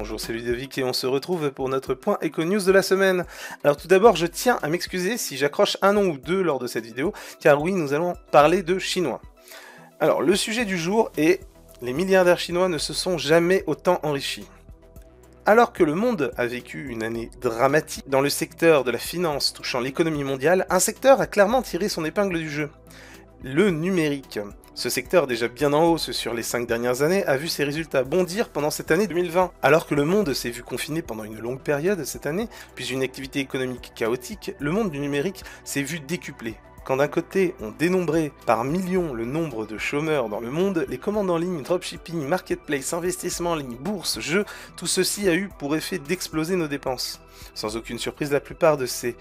Bonjour, c'est Ludovic et on se retrouve pour notre point Eco News de la semaine. Alors tout d'abord, je tiens à m'excuser si j'accroche un nom ou deux lors de cette vidéo, car oui, nous allons parler de chinois. Alors le sujet du jour est « Les milliardaires chinois ne se sont jamais autant enrichis ». Alors que le monde a vécu une année dramatique dans le secteur de la finance touchant l'économie mondiale, un secteur a clairement tiré son épingle du jeu. Le numérique. Ce secteur, déjà bien en hausse sur les 5 dernières années, a vu ses résultats bondir pendant cette année 2020. Alors que le monde s'est vu confiné pendant une longue période cette année, puis une activité économique chaotique, le monde du numérique s'est vu décuplé. Quand d'un côté, on dénombrait par millions le nombre de chômeurs dans le monde, les commandes en ligne, dropshipping, marketplace, investissement en ligne, bourse, jeux, tout ceci a eu pour effet d'exploser nos dépenses. Sans aucune surprise, la plupart de ces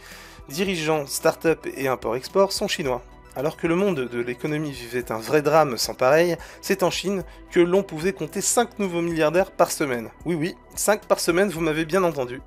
dirigeants, start-up et import-export sont chinois. Alors que le monde de l'économie vivait un vrai drame sans pareil, c'est en Chine que l'on pouvait compter 5 nouveaux milliardaires par semaine. Oui, 5 par semaine, vous m'avez bien entendu.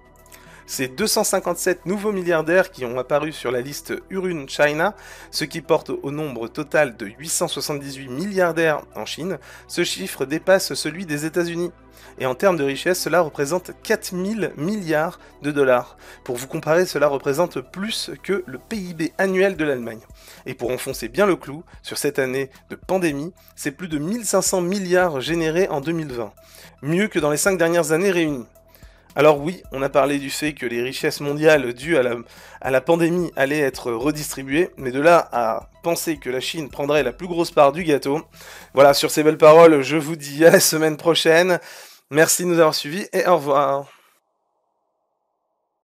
C'est 257 nouveaux milliardaires qui ont apparu sur la liste Hurun China, ce qui porte au nombre total de 878 milliardaires en Chine. Ce chiffre dépasse celui des États-Unis. Et en termes de richesse, cela représente 4000 milliards de dollars. Pour vous comparer, cela représente plus que le PIB annuel de l'Allemagne. Et pour enfoncer bien le clou, sur cette année de pandémie, c'est plus de 1500 milliards générés en 2020. Mieux que dans les 5 dernières années réunies. Alors oui, on a parlé du fait que les richesses mondiales dues à la pandémie allaient être redistribuées, mais de là à penser que la Chine prendrait la plus grosse part du gâteau. Voilà, sur ces belles paroles, je vous dis à la semaine prochaine. Merci de nous avoir suivis et au revoir.